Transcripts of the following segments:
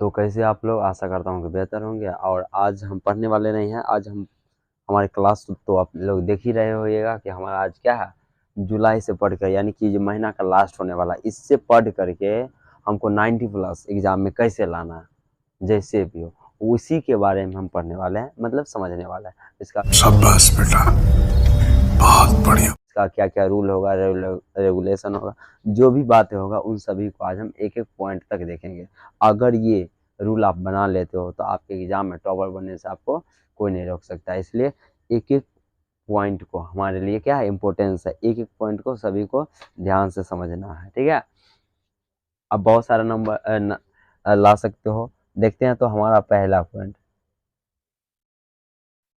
तो कैसे आप लोग, आशा करता हूँ कि बेहतर होंगे। और आज हम पढ़ने वाले नहीं हैं, आज हम हमारे क्लास तो आप लोग देख ही रहे होइएगा कि हमारा आज क्या है, जुलाई से पढ़ कर, यानी कि जो महीना का लास्ट होने वाला, इससे पढ़ करके हमको 90 प्लस एग्जाम में कैसे लाना है, जैसे भी हो उसी के बारे में हम पढ़ने वाले हैं, मतलब समझने वाले हैं। इसका शाबाश बेटा, बहुत बढ़िया। इसका क्या क्या रूल होगा, रेगुलेशन होगा, जो भी बातें होगा उन सभी को आज हम एक एक पॉइंट तक देखेंगे। अगर ये रूल आप बना लेते हो तो आपके एग्जाम में टॉपर बनने से आपको कोई नहीं रोक सकता। इसलिए एक एक पॉइंट को हमारे लिए क्या है, इम्पोर्टेंस है, एक एक पॉइंट को सभी को ध्यान से समझना है, ठीक है। अब बहुत सारा नंबर ला सकते हो। देखते हैं तो हमारा पहला पॉइंट,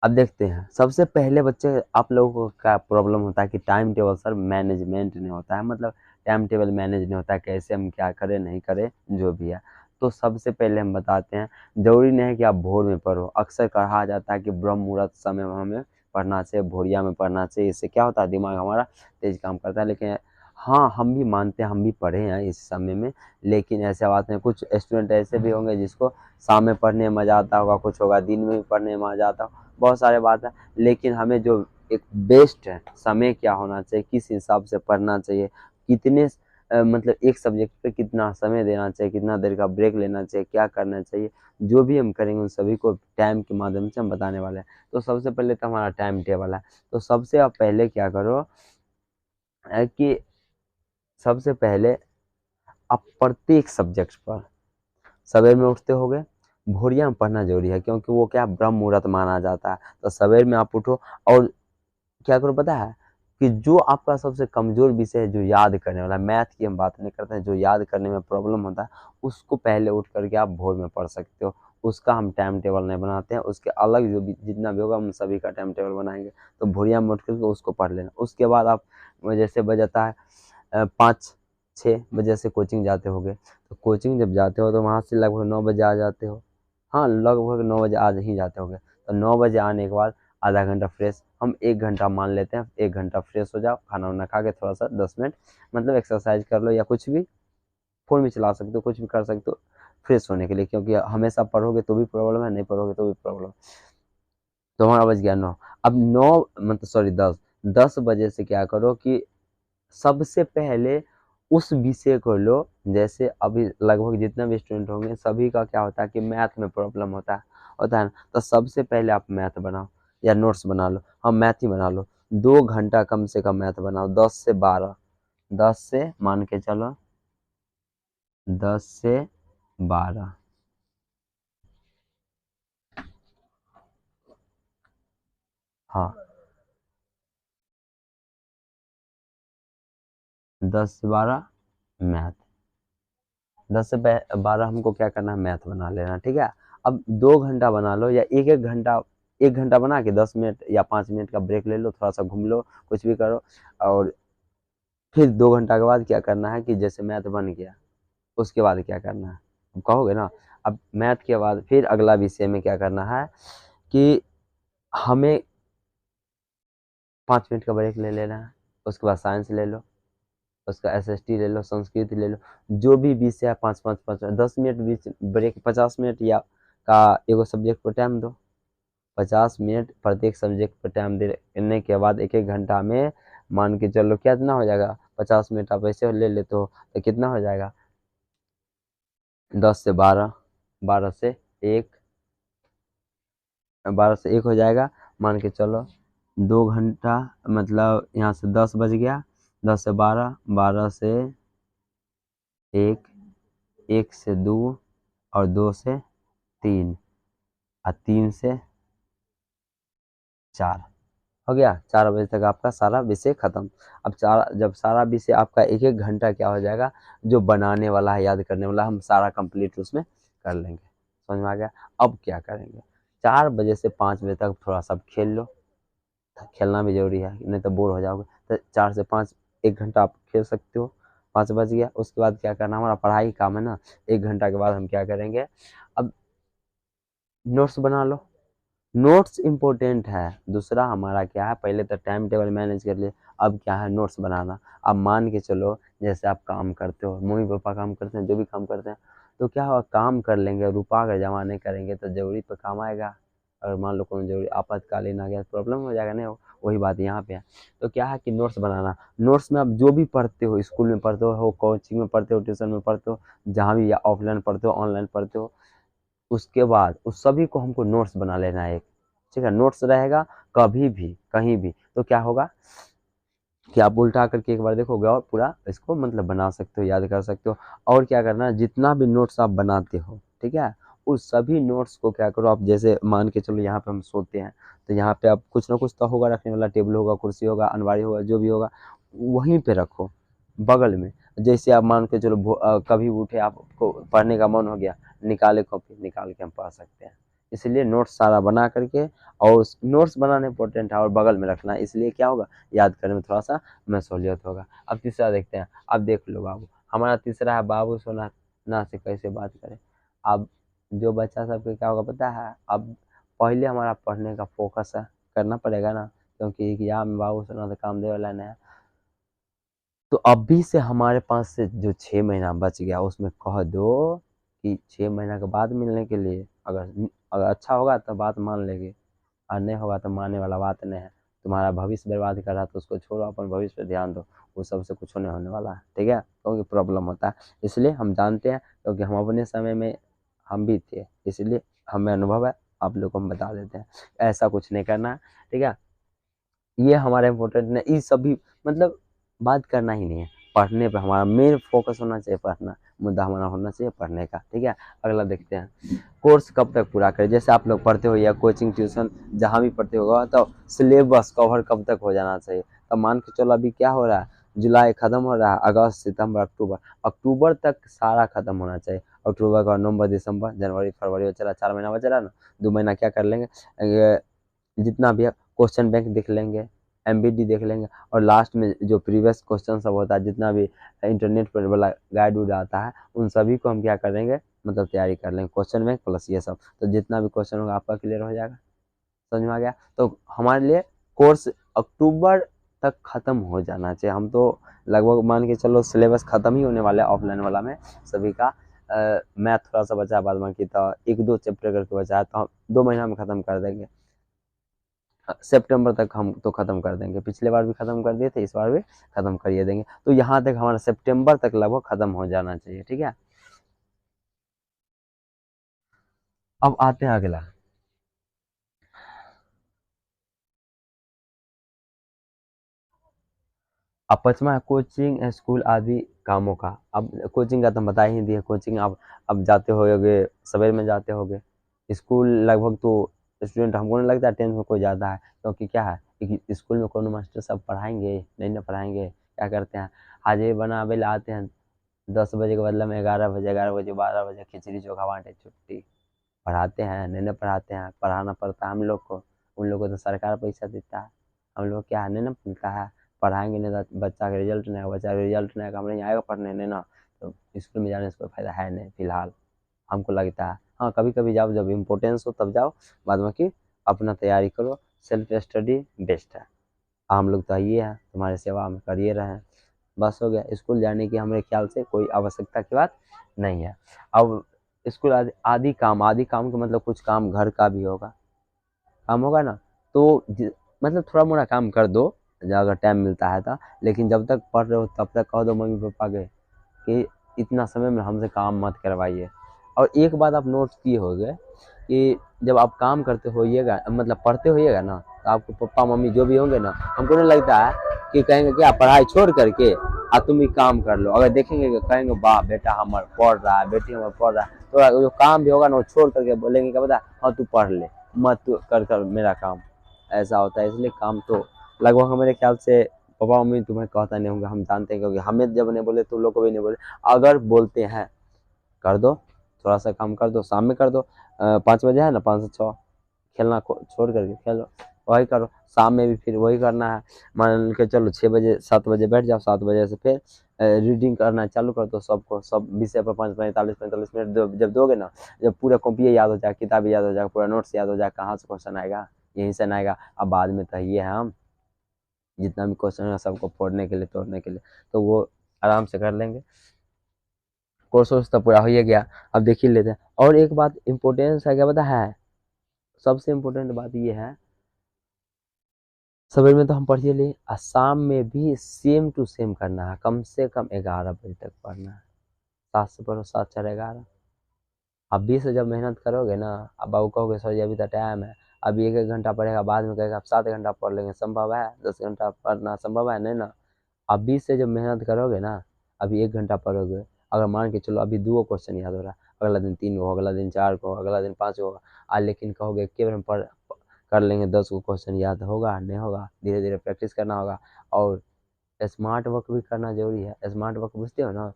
अब देखते हैं। सबसे पहले बच्चे आप लोगों को क्या प्रॉब्लम होता है कि टाइम टेबल सर मैनेजमेंट नहीं होता है, मतलब टाइम टेबल मैनेज नहीं होता है, कैसे हम क्या करें नहीं करें जो भी है। तो सबसे पहले हम बताते हैं, जरूरी नहीं है कि आप भोर में पढ़ो। अक्सर कहा जाता है कि ब्रह्म मुहूर्त समय में हमें पढ़ना चाहिए, भोरिया में पढ़ना चाहिए, इससे क्या होता है, दिमाग हमारा तेज काम करता है। लेकिन हाँ, हम भी मानते हैं, हम भी पढ़े हैं इस समय में, लेकिन ऐसा बात नहीं। कुछ स्टूडेंट ऐसे भी होंगे जिसको शाम में पढ़ने में मज़ा आता होगा, कुछ होगा दिन में भी पढ़ने में मज़ा आता होगा, बहुत सारे बात है। लेकिन हमें जो एक बेस्ट है समय क्या होना चाहिए, किस हिसाब से पढ़ना चाहिए, कितने मतलब एक सब्जेक्ट पे कितना समय देना चाहिए, कितना देर का ब्रेक लेना चाहिए, क्या करना चाहिए, जो भी हम करेंगे उन सभी को टाइम के माध्यम से हम बताने वाले हैं। तो सबसे पहले तो हमारा टाइम टेबल है। तो सबसे आप पहले क्या करो कि सबसे पहले आप प्रत्येक सब्जेक्ट पर सवेर में उठते होगे, भोरिया में पढ़ना जरूरी है, क्योंकि वो क्या ब्रह्म मुहूर्त माना जाता है। तो सवेर में आप उठो और क्या करो पता है, कि जो आपका सबसे कमजोर विषय है, जो याद करने वाला, मैथ की हम बात नहीं करते हैं, जो याद करने में प्रॉब्लम होता है, उसको पहले उठ करके आप भोर में पढ़ सकते हो। उसका हम टाइम टेबल नहीं बनाते हैं, उसके अलग जो भी जितना भी होगा हम सभी का टाइम टेबल बनाएंगे। तो भोरिया में उठ करके उसको पढ़ लेना। उसके बाद आप जैसे बजाता है 5-6 बजे से कोचिंग जाते होगे, तो कोचिंग जब जाते हो तो वहाँ से लगभग 9 बजे आ जाते हो। हाँ, लगभग 9 बजे आ ही जाते होगे। तो 9 बजे आने के बाद आधा घंटा फ्रेश, हम 1 घंटा मान लेते हैं, 1 घंटा फ्रेश हो जाओ, खाना वाना खा के थोड़ा सा 10 मिनट मतलब एक्सरसाइज कर लो, या कुछ भी फ़ोन भी चला सकते हो, कुछ भी कर सकते हो फ्रेश होने के लिए, क्योंकि हमेशा पढ़ोगे तो भी प्रॉब्लम है, नहीं पढ़ोगे तो भी प्रॉब्लम। तो हमारा बज गया 9। अब 9 मतलब सॉरी 10, 10 बजे से क्या करो कि सबसे पहले उस विषय को लो। जैसे अभी लगभग जितना भी स्टूडेंट होंगे सभी का क्या होता है कि मैथ में प्रॉब्लम होता है ना। तो सबसे पहले आप मैथ बनाओ या नोट्स बना लो, हम मैथ ही बना लो। 2 घंटा कम से कम मैथ बनाओ, 10 से 12, 10 से मान के चलो 10 से 12, हाँ 10 से 12 मैथ, 10 से 12 हमको क्या करना है, मैथ बना लेना, ठीक है। अब 2 घंटा बना लो या एक एक घंटा, 1 घंटा बना के 10 मिनट या 5 मिनट का ब्रेक ले लो, थोड़ा सा घूम लो, कुछ भी करो। और फिर 2 घंटा के बाद क्या करना है कि जैसे मैथ बन गया, उसके बाद क्या करना है, अब कहोगे ना। अब मैथ के बाद फिर अगला विषय में क्या करना है कि हमें 5 मिनट का ब्रेक ले लेना है। उसके बाद साइंस ले लो, उसका एसएसटी ले लो, संस्कृत ले लो, जो भी विषय है 5-5-5 10 मिनट बीच ब्रेक, 50 मिनट या का एगो सब्जेक्ट पर टाइम दो। 50 मिनट प्रत्येक सब्जेक्ट पर टाइम देने के बाद एक एक घंटा में मान के चलो कितना हो जाएगा, 50 मिनट आप ऐसे ले लेते हो तो कितना हो जाएगा, 10 से 12, 12 से 1, 12 से 1 हो जाएगा, मान के चलो 2 घंटा, मतलब यहाँ से 10 बज गया, 10 से 12, 12 से 1, 1 से 2 और 2 से 3 और 3 से 4 हो गया। 4 बजे तक आपका सारा विषय खत्म। अब जब सारा विषय आपका एक एक घंटा क्या हो जाएगा, जो बनाने वाला है, याद करने वाला, हम सारा कंप्लीट उसमें कर लेंगे। समझ में आ गया। अब क्या करेंगे, 4 बजे से 5 बजे तक थोड़ा सा खेल लो, खेलना भी जरूरी है, नहीं तो बोर हो जाओगे। तो 4 से 5 1 घंटा आप खेल सकते हो। 5 बज गया, उसके बाद क्या करना, हमारा पढ़ाई काम है ना। 1 घंटा के बाद हम क्या करेंगे, अब नोट्स बना लो। नोट्स इम्पोर्टेंट है। दूसरा हमारा क्या है, पहले तो टाइम टेबल मैनेज कर लिए, अब क्या है, नोट्स बनाना। अब मान के चलो जैसे आप काम करते हो, मम्मी पापा काम करते हैं, जो भी काम करते हैं, तो क्या होगा, काम कर लेंगे, रुपया अगर जमा नहीं करेंगे तो ज़रूरी पे काम आएगा। अगर मान लो कोई ज़रूरी आपातकालीन आ गया तो प्रॉब्लम हो जाएगा, नहीं हो। वही बात यहाँ पे है। तो क्या है कि नोट्स बनाना, नोट्स में आप जो भी पढ़ते हो, स्कूल में पढ़ते हो, कोचिंग में पढ़ते हो, ट्यूशन में पढ़ते हो, जहाँ भी, या ऑफलाइन पढ़ते हो, ऑनलाइन पढ़ते हो, उसके बाद उस सभी को हमको नोट्स बना लेना है एक, ठीक है। नोट्स रहेगा कभी भी कहीं भी, तो क्या होगा कि आप उल्टा करके एक बार देखोगे और पूरा इसको मतलब बना सकते हो, याद कर सकते हो। और क्या करना है, जितना भी नोट्स आप बनाते हो, ठीक है, उस सभी नोट्स को क्या करो आप, जैसे मान के चलो यहाँ पे हम सोते हैं, तो यहाँ पे आप कुछ ना कुछ तो होगा रखने वाला, टेबल होगा, कुर्सी होगा, अलमारी होगा, जो भी होगा वहीं पे रखो बगल में। जैसे आप मान के चलो कभी उठे, आपको पढ़ने का मन हो गया, निकाले कॉपी, निकाल के हम पढ़ सकते हैं। इसलिए नोट्स सारा बना करके, और नोट्स बनाना इंपॉर्टेंट है और बगल में रखना है, इसलिए क्या होगा, याद करने में थोड़ा सा में सहूलियत होगा। अब तीसरा देखते हैं। अब देख लो बाबू, हमारा तीसरा है बाबू सोना ना से कैसे बात करें। अब जो बच्चा सबके क्या होगा पता है, अब पहले हमारा पढ़ने का फोकस है, करना पड़ेगा ना, क्योंकि एग्जाम में बाबू सोना तो काम दे वाला नहीं है। तो अभी से हमारे पास से जो 6 महीना बच गया, उसमें कह दो कि 6 महीना के बाद मिलने के लिए, अगर अगर अच्छा होगा तो बात मान लेंगे, और नहीं होगा तो मानने वाला बात नहीं है। तुम्हारा भविष्य बर्बाद कर रहा है तो उसको छोड़ो, अपन भविष्य पे ध्यान दो, वो सबसे कुछ नहीं होने वाला है, ठीक है, क्योंकि प्रॉब्लम होता है। इसलिए हम जानते हैं, क्योंकि हम अपने समय में हम भी थे, इसलिए हमें अनुभव है, आप लोग को हम बता देते हैं, ऐसा कुछ नहीं करना है, ठीक है। ये हमारा इम्पोर्टेंट नहीं, ये सभी मतलब बात करना ही नहीं है, पढ़ने पे हमारा मेन फोकस होना चाहिए, पढ़ना मुद्दा हमारा होना चाहिए पढ़ने का, ठीक है। अगला देखते हैं, कोर्स कब तक पूरा करें। जैसे आप लोग पढ़ते हो या कोचिंग ट्यूशन जहाँ भी पढ़ते होगा, तो सिलेबस कवर कब तक हो जाना चाहिए। तो मान के चलो अभी क्या हो रहा है, जुलाई खत्म हो रहा है, अगस्त सितंबर अक्टूबर, अक्टूबर तक सारा खत्म होना चाहिए। अक्टूबर का नवंबर दिसंबर जनवरी फरवरी चला, 4 महीना बचा रहा ना, 2 महीना क्या कर लेंगे, जितना भी है क्वेश्चन बैंक देख लेंगे, एमबीडी देख लेंगे, और लास्ट में जो प्रीवियस क्वेश्चन सब होता है, जितना भी इंटरनेट पर वाला गाइड उड आता है, उन सभी को हम क्या करेंगे, मतलब तैयारी कर लेंगे, क्वेश्चन बैंक प्लस ये सब, तो जितना भी क्वेश्चन होगा आपका क्लियर हो जाएगा। समझ में आ गया। तो हमारे लिए कोर्स अक्टूबर तक खत्म हो जाना चाहिए। हम तो लगभग मान के चलो सिलेबस खत्म ही होने वाला है ऑफलाइन वाला में सभी का। मैथ थोड़ा सा बचा है बाद बाकी, तो एक दो चैप्टर करके बचा है, तो हम 2 महीना में खत्म कर देंगे। सितंबर तक हम तो खत्म कर देंगे, पिछले बार भी खत्म कर दिए थे, इस बार भी खत्म करिए देंगे। तो यहाँ तक हमारा सितंबर तक लगभग खत्म हो जाना चाहिए, ठीक है। अब आते हैं अगला। अब पाँचवा है कोचिंग स्कूल आदि कामों का। अब कोचिंग का तो हम बता ही दिए, कोचिंग आप अब जाते होगे, सवेर में जाते होगे। स्कूल लगभग तो स्टूडेंट हमको नहीं लगता 10th में कोई ज़्यादा है, क्योंकि क्या है कि स्कूल में कोनो मास्टर सब पढ़ाएंगे नहीं ना, पढ़ाएंगे क्या करते हैं, आज ये बनावे ला आते हैं 10 बजे के बदले में 11 बजे, 11 बजे 12 बजे खिचड़ी चोखा बांटे छुट्टी। पढ़ाते हैं नहीं ना, पढ़ाते हैं, पढ़ाना पड़ता है हम लोग को, उन लोगों को तो सरकार पैसा देता है, हम लोग क्या है नहीं ना मिलता है। पढ़ाएंगे नहीं तो बच्चा का रिजल्ट नहीं आएगा, बच्चा का रिजल्ट नहीं आएगा, हम नहीं आएगा पढ़ने नहीं ना, तो स्कूल में जाने से कोई फायदा है नहीं फिलहाल, हमको लगता है। हाँ कभी कभी जाओ, जब इम्पोर्टेंस हो तब जाओ, बाद में कि अपना तैयारी करो, सेल्फ स्टडी बेस्ट है। हम लोग तो ये है तुम्हारे सेवा में करिए रहे, बस हो गया। स्कूल जाने की हमारे ख्याल से कोई आवश्यकता की बात नहीं है। अब स्कूल आदि काम, आदि काम का मतलब कुछ काम घर का भी होगा, काम होगा ना, तो मतलब थोड़ा मोड़ा काम कर दो अगर टाइम मिलता है तो, लेकिन जब तक पढ़ रहे हो तब तक कह दो मम्मी पापा के कि इतना समय में हमसे काम मत करवाइए। और एक बात आप नोट किए होंगे कि जब आप काम करते होइएगा, मतलब पढ़ते होइएगा ना, तो आपको पापा मम्मी जो भी होंगे ना, हमको नहीं लगता है कि कहेंगे कि आप पढ़ाई छोड़ करके तुम ही काम कर लो। अगर देखेंगे कि कहेंगे वाह बेटा हमारा पढ़ रहा है, बेटी हमारा पढ़ रहा है, तो जो काम भी होगा ना वो छोड़ करके बोलेंगे क्या पता, हाँ तू पढ़ ले, मत तू कर कर मेरा काम। ऐसा होता है, इसलिए काम तो लगभग हमारे ख्याल से पापा मम्मी तुम्हें कहता नहीं होंगे, हम जानते हैं, क्योंकि हमें जब नहीं बोले तो लोग को भी नहीं बोले। अगर बोलते हैं कर दो, थोड़ा सा काम कर दो, शाम में कर दो, 5 बजे है ना, 5 से 6 खेलना छोड़ करके खेलो, वही करो। शाम में भी फिर वही करना है, मान के चलो 6 बजे 7 बजे बैठ जाओ, 7 बजे से फिर रीडिंग करना चालू कर दो, सबको सब विषय पर 45-45 मिनट जब दोगे ना, जब पूरा कॉपी याद हो जाए, किताब याद हो जाए, पूरा नोट्स याद हो जाए, कहाँ से क्वेश्चन आएगा, यहीं से ना आएगा। अब बाद में तो ये है हम जितना भी क्वेश्चन है सबको फोड़ने के लिए, तोड़ने के लिए, तो वो आराम से कर लेंगे। कोर्स वोर्स तो पूरा हो ही गया, अब देख ही लेते हैं। और एक बात इम्पोर्टेंस है क्या पता है, सबसे इम्पोर्टेंट बात ये है, सवेर में तो हम पढ़ ही लिए, और शाम में भी सेम टू सेम करना है, कम से कम 11 बजे तक पढ़ना है। 7 से पढ़ो, 7 4 11। अब 20 से जब मेहनत करोगे ना, अब बाबू कहोगे सर जी अभी तो टाइम है, अभी 1 1 घंटा पढ़ेगा, बाद में कहेगा आप 7 घंटा पढ़ लेंगे, संभव है? 10 घंटा पढ़ना संभव है? नहीं ना। अब 20 से जब मेहनत करोगे ना, अभी 1 घंटा पढ़ोगे, अगर मान के चलो अभी 2 क्वेश्चन याद हो रहा है, अगला दिन 3 को, अगला दिन 4 को, अगला दिन 5 को, आज लेकिन कहोगे एक बार में पढ़ कर लेंगे, 10 को क्वेश्चन याद होगा? नहीं होगा, धीरे धीरे प्रैक्टिस करना होगा। और स्मार्ट वर्क भी करना जरूरी है। स्मार्ट वर्क बुझते हो ना,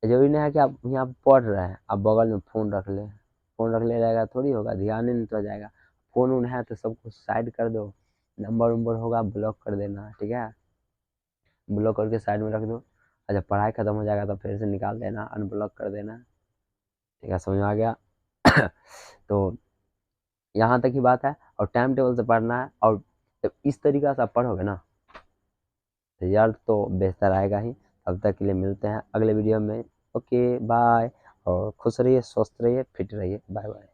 जरूरी नहीं है कि आप यहाँ पढ़ रहे हैं, आप बगल में फ़ोन रख ले, फ़ोन रख ले रहेगा थोड़ी होगा, ध्यान ही नहीं तो जाएगा। फ़ोन उन है तो सब कुछ साइड कर दो, नंबर वंबर होगा ब्लॉक कर देना, ठीक है? ब्लॉक करके साइड में रख दो, और जब पढ़ाई खत्म हो जाएगा तो फिर से निकाल देना, अनब्लॉक कर देना, ठीक है? समझ में आ गया? तो यहाँ तक की बात है, और टाइम टेबल से पढ़ना है, और जब इस तरीका से आप पढ़ोगे ना, रिजल्ट तो बेहतर आएगा ही। तब तक के लिए मिलते हैं अगले वीडियो में। ओके बाय, और खुश रहिए, स्वस्थ रहिए, फिट रहिए, बाय बाय।